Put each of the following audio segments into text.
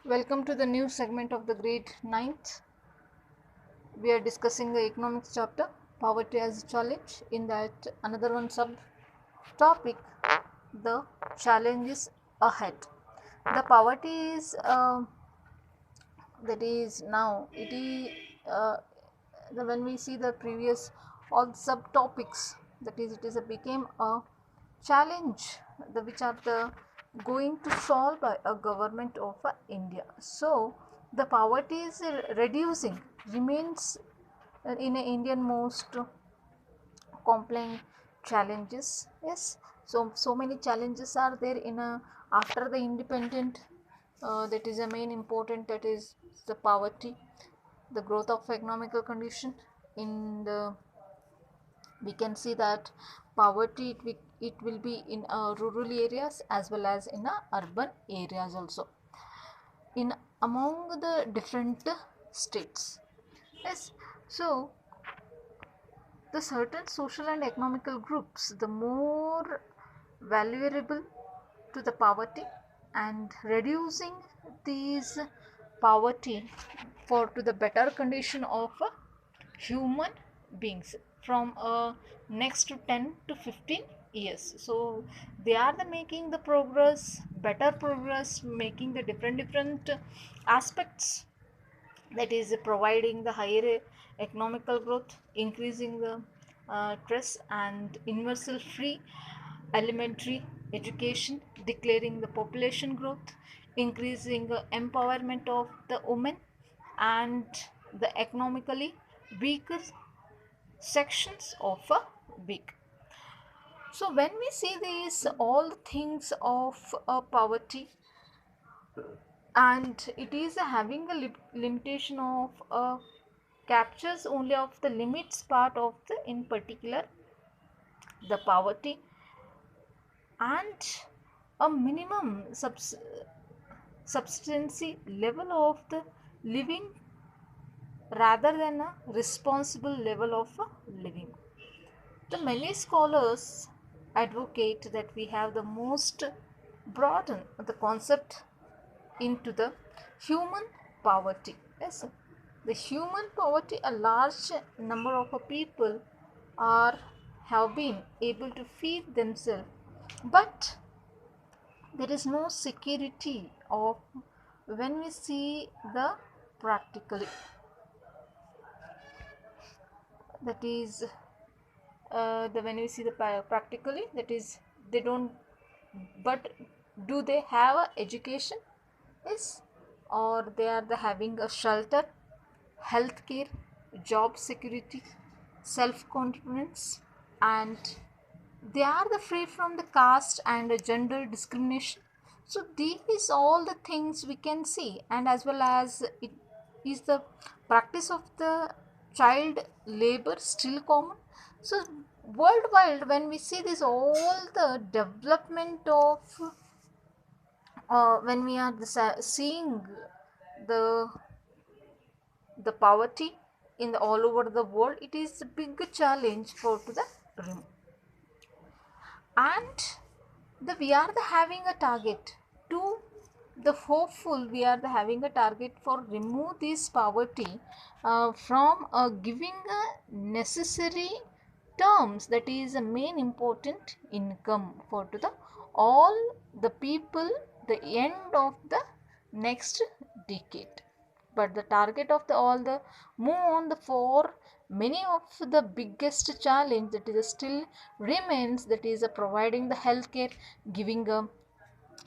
Welcome to the new segment of the grade 9th. We are discussing the economics chapter, poverty as a challenge. In that, another one sub topic, the challenges ahead. The poverty is that is now it is when we see the previous all subtopics, that is it is a became a challenge the which are the going to solve by a government of India. So the poverty is reducing remains in a Indian most complex challenges. Yes, so many challenges are there in a after the independent, that is a main important, that is the poverty, the growth of economical condition in the, we can see that poverty it will be in rural areas as well as in urban areas also in among the different states. Yes, so the certain social and economical groups the more vulnerable to the poverty, and reducing these poverty for to the better condition of human beings from next to 10 to 15 years. So they are the making the progress, better progress, making the different aspects, that is providing the higher economical growth, increasing the trust and universal free elementary education, declaring the population growth, increasing the empowerment of the women and the economically weaker sections of a weak. So when we see these all things of poverty, and it is having a limitation of captures only of the limits part of the in particular the poverty, and a minimum substancy level of the living rather than a responsible level of living. The many scholars advocate that we have the most broaden the concept into the human poverty. Yes, the human poverty, a large number of people are have been able to feed themselves, but there is no security of when we see the practically, that is the when we see the practically, that is they don't, but do they have a education? Yes, or they are the having a shelter, health care, job security, self confidence, and they are the free from the caste and gender discrimination. So these all the things we can see, and as well as it is the practice of the child labor still common. So worldwide when we see this all the development of when we are seeing the poverty in the all over the world, it is a big challenge for to the remove. And the we are the having a target to the hopeful, we are the having a target for remove this poverty from giving a necessary terms, that is a main important income for to the all the people the end of the next decade. But the target of the all the move on the for many of the biggest challenge that is still remains, that is providing the healthcare, giving a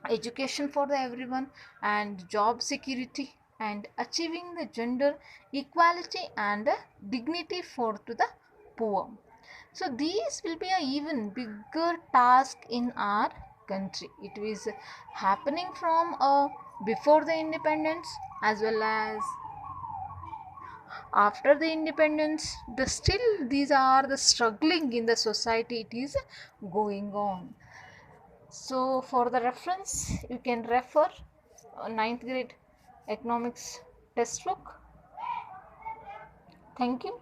education for the everyone, and job security, and achieving the gender equality and dignity for to the poor. So these will be a even bigger task in our country. It is happening from before the independence as well as after the independence. The still these are the struggling in the society, it is going on. So for the reference you can refer ninth grade economics textbook. Thank you.